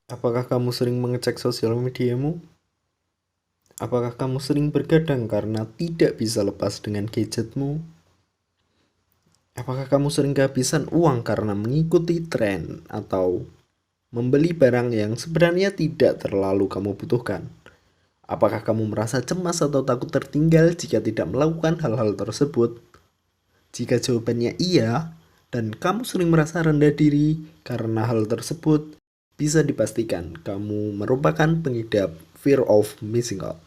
Apakah kamu sering mengecek sosial mediamu? Apakah kamu sering bergadang karena tidak bisa lepas dengan gadgetmu? Apakah kamu sering kehabisan uang karena mengikuti tren atau membeli barang yang sebenarnya tidak terlalu kamu butuhkan? Apakah kamu merasa cemas atau takut tertinggal jika tidak melakukan hal-hal tersebut? Jika jawabannya iya, dan kamu sering merasa rendah diri karena hal tersebut, bisa dipastikan kamu merupakan pengidap fear of missing out.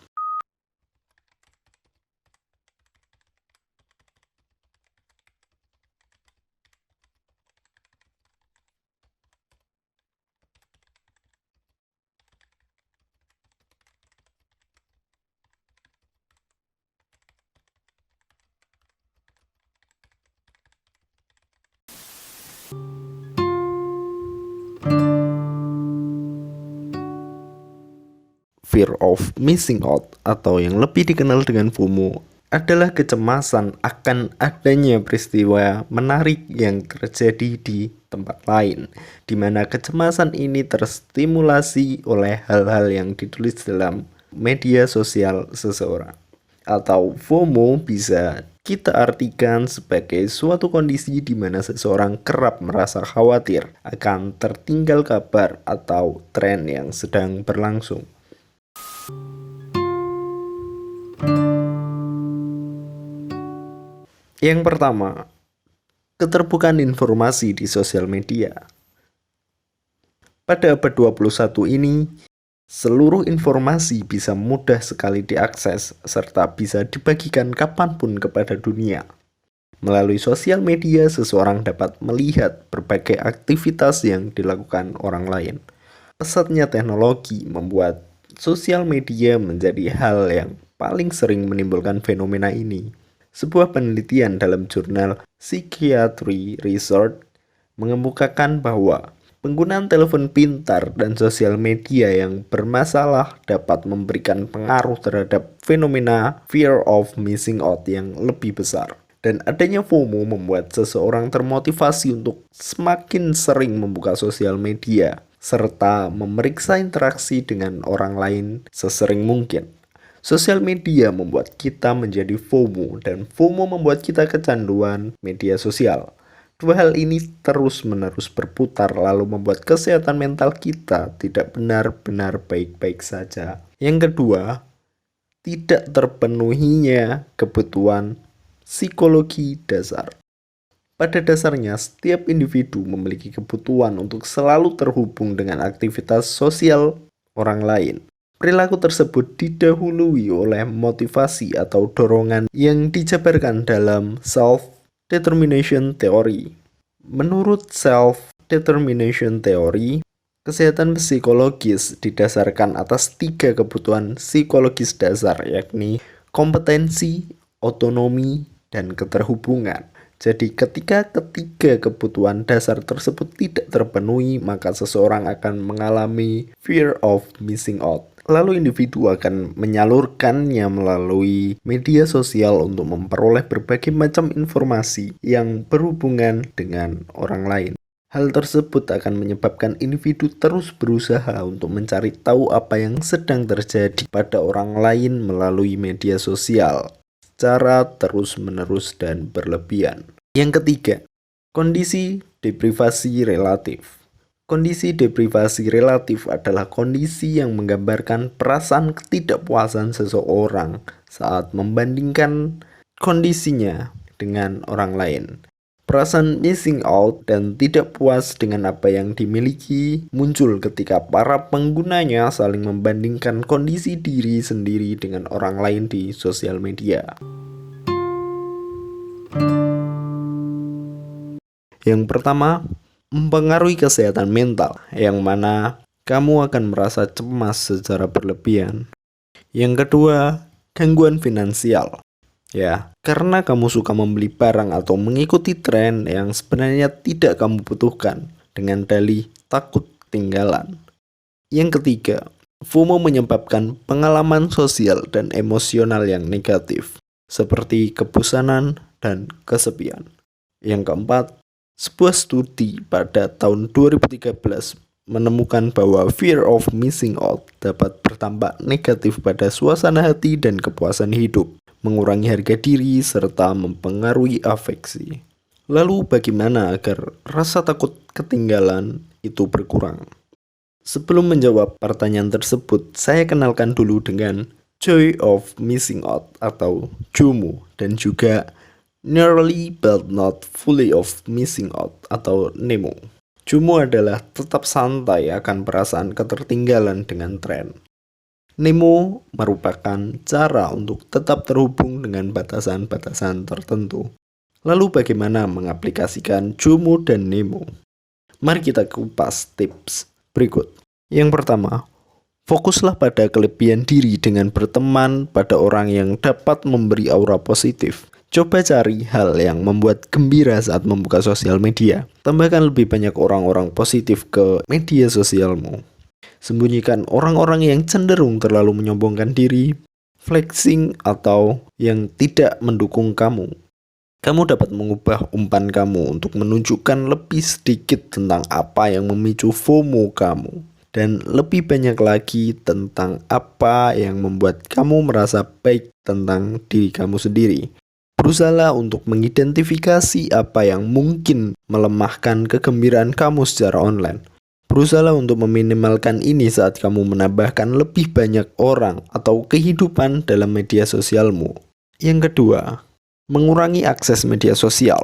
Fear of missing out atau yang lebih dikenal dengan FOMO adalah kecemasan akan adanya peristiwa menarik yang terjadi di tempat lain, di mana kecemasan ini terstimulasi oleh hal-hal yang ditulis dalam media sosial seseorang. Atau FOMO bisa kita artikan sebagai suatu kondisi di mana seseorang kerap merasa khawatir akan tertinggal kabar atau tren yang sedang berlangsung. Yang pertama, keterbukaan informasi di sosial media. Pada abad 21 ini, seluruh informasi bisa mudah sekali diakses serta bisa dibagikan kapanpun kepada dunia. Melalui sosial media, seseorang dapat melihat berbagai aktivitas yang dilakukan orang lain. Pesatnya teknologi membuat sosial media menjadi hal yang paling sering menimbulkan fenomena ini. Sebuah penelitian dalam jurnal Psychiatry Research mengemukakan bahwa penggunaan telepon pintar dan sosial media yang bermasalah dapat memberikan pengaruh terhadap fenomena fear of missing out yang lebih besar. Dan adanya FOMO membuat seseorang termotivasi untuk semakin sering membuka sosial media serta memeriksa interaksi dengan orang lain sesering mungkin. Sosial media membuat kita menjadi FOMO dan FOMO membuat kita kecanduan media sosial. Dua hal ini terus-menerus berputar lalu membuat kesehatan mental kita tidak benar-benar baik-baik saja. Yang kedua, tidak terpenuhinya kebutuhan psikologi dasar. Pada dasarnya, setiap individu memiliki kebutuhan untuk selalu terhubung dengan aktivitas sosial orang lain. Perilaku tersebut didahului oleh motivasi atau dorongan yang dijabarkan dalam self-determination theory. Menurut self-determination theory, kesehatan psikologis didasarkan atas 3 kebutuhan psikologis dasar, yakni kompetensi, otonomi, dan keterhubungan. Jadi ketika ketiga kebutuhan dasar tersebut tidak terpenuhi, maka seseorang akan mengalami fear of missing out. Lalu individu akan menyalurkannya melalui media sosial untuk memperoleh berbagai macam informasi yang berhubungan dengan orang lain. Hal tersebut akan menyebabkan individu terus berusaha untuk mencari tahu apa yang sedang terjadi pada orang lain melalui media sosial secara terus-menerus dan berlebihan. Yang ketiga, kondisi deprivasi relatif. Kondisi deprivasi relatif adalah kondisi yang menggambarkan perasaan ketidakpuasan seseorang saat membandingkan kondisinya dengan orang lain. Perasaan missing out dan tidak puas dengan apa yang dimiliki muncul ketika para penggunanya saling membandingkan kondisi diri sendiri dengan orang lain di sosial media. Yang pertama, mempengaruhi kesehatan mental, yang mana kamu akan merasa cemas secara berlebihan. Yang kedua, gangguan finansial. Ya, karena kamu suka membeli barang atau mengikuti tren yang sebenarnya tidak kamu butuhkan dengan dalih takut ketinggalan. Yang ketiga, FOMO menyebabkan pengalaman sosial dan emosional yang negatif, seperti kebosanan dan kesepian. Yang keempat, sebuah studi pada tahun 2013 menemukan bahwa fear of missing out dapat bertampak negatif pada suasana hati dan kepuasan hidup, mengurangi harga diri, serta mempengaruhi afeksi. Lalu bagaimana agar rasa takut ketinggalan itu berkurang? Sebelum menjawab pertanyaan tersebut, saya kenalkan dulu dengan joy of missing out atau JOMO dan juga nearly but not fully of missing out atau NEMO. JOMO adalah tetap santai akan perasaan ketertinggalan dengan tren. NEMO merupakan cara untuk tetap terhubung dengan batasan-batasan tertentu. Lalu bagaimana mengaplikasikan JOMO dan NEMO? Mari kita kupas tips berikut. Yang pertama, fokuslah pada kelebihan diri dengan berteman pada orang yang dapat memberi aura positif. Coba cari hal yang membuat gembira saat membuka sosial media. Tambahkan lebih banyak orang-orang positif ke media sosialmu. Sembunyikan orang-orang yang cenderung terlalu menyombongkan diri, flexing, atau yang tidak mendukung kamu. Kamu dapat mengubah umpan kamu untuk menunjukkan lebih sedikit tentang apa yang memicu FOMO kamu, dan lebih banyak lagi tentang apa yang membuat kamu merasa baik tentang diri kamu sendiri. Berusahalah untuk mengidentifikasi apa yang mungkin melemahkan kegembiraan kamu secara online. Berusahalah untuk meminimalkan ini saat kamu menambahkan lebih banyak orang atau kehidupan dalam media sosialmu. Yang kedua, mengurangi akses media sosial.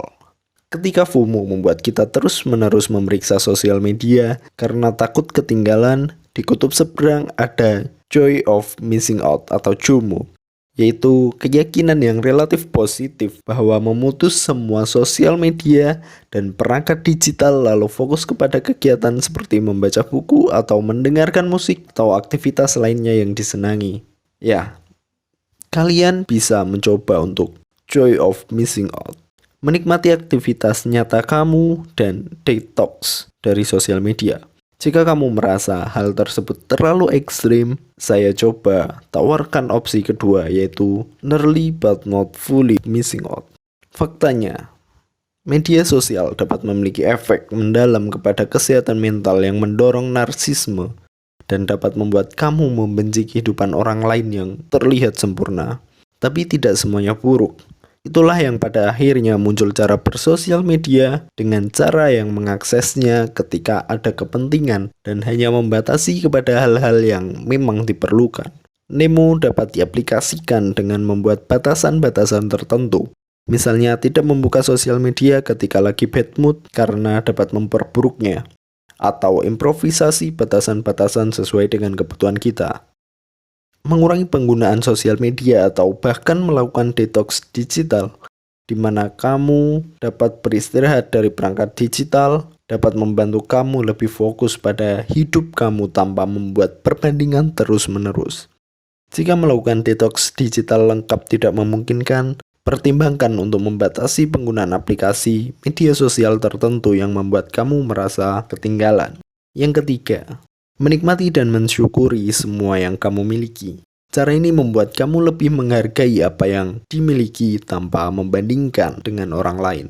Ketika FOMO membuat kita terus-menerus memeriksa sosial media karena takut ketinggalan, di kutub seberang ada joy of missing out atau JOMO, yaitu keyakinan yang relatif positif bahwa memutus semua sosial media dan perangkat digital lalu fokus kepada kegiatan seperti membaca buku atau mendengarkan musik atau aktivitas lainnya yang disenangi. Ya, kalian bisa mencoba untuk joy of missing out. Menikmati aktivitas nyata kamu dan detox dari sosial media. Jika kamu merasa hal tersebut terlalu ekstrim, saya coba tawarkan opsi kedua, yaitu nearly but not fully missing out. Faktanya, media sosial dapat memiliki efek mendalam kepada kesehatan mental yang mendorong narsisme dan dapat membuat kamu membenci kehidupan orang lain yang terlihat sempurna. Tapi tidak semuanya buruk. Itulah yang pada akhirnya muncul cara bersosial media dengan cara yang mengaksesnya ketika ada kepentingan dan hanya membatasi kepada hal-hal yang memang diperlukan. NEMO dapat diaplikasikan dengan membuat batasan-batasan tertentu. Misalnya tidak membuka sosial media ketika lagi bad mood karena dapat memperburuknya. Atau improvisasi batasan-batasan sesuai dengan kebutuhan kita. Mengurangi penggunaan sosial media atau bahkan melakukan detox digital, di mana kamu dapat beristirahat dari perangkat digital, dapat membantu kamu lebih fokus pada hidup kamu tanpa membuat perbandingan terus-menerus. Jika melakukan detox digital lengkap tidak memungkinkan, pertimbangkan untuk membatasi penggunaan aplikasi media sosial tertentu yang membuat kamu merasa ketinggalan. Yang ketiga, menikmati dan mensyukuri semua yang kamu miliki. Cara ini membuat kamu lebih menghargai apa yang dimiliki tanpa membandingkan dengan orang lain.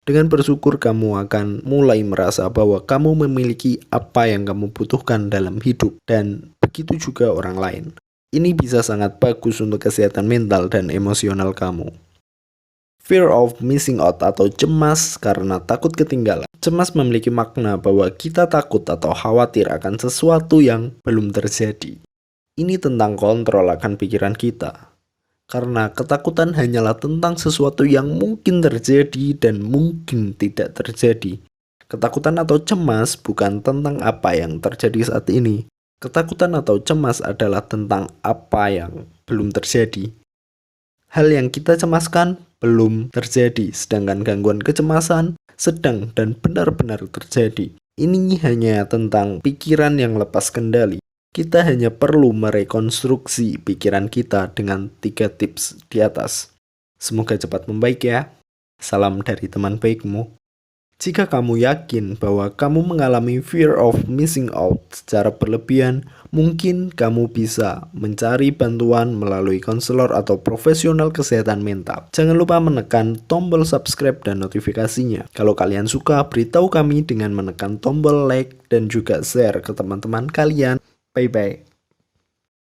Dengan bersyukur, kamu akan mulai merasa bahwa kamu memiliki apa yang kamu butuhkan dalam hidup, dan begitu juga orang lain. Ini bisa sangat bagus untuk kesehatan mental dan emosional kamu. Fear of missing out atau cemas karena takut ketinggalan. Cemas memiliki makna bahwa kita takut atau khawatir akan sesuatu yang belum terjadi. Ini tentang kontrol akan pikiran kita. Karena ketakutan hanyalah tentang sesuatu yang mungkin terjadi dan mungkin tidak terjadi. Ketakutan atau cemas bukan tentang apa yang terjadi saat ini. Ketakutan atau cemas adalah tentang apa yang belum terjadi. Hal yang kita cemaskan belum terjadi, sedangkan gangguan kecemasan sedang dan benar-benar terjadi. Ini hanya tentang pikiran yang lepas kendali. Kita hanya perlu merekonstruksi pikiran kita dengan 3 tips di atas. Semoga cepat membaik ya. Salam dari teman baikmu. Jika kamu yakin bahwa kamu mengalami fear of missing out secara berlebihan, mungkin kamu bisa mencari bantuan melalui konselor atau profesional kesehatan mental. Jangan lupa menekan tombol subscribe dan notifikasinya. Kalau kalian suka, beritahu kami dengan menekan tombol like dan juga share ke teman-teman kalian. Bye-bye.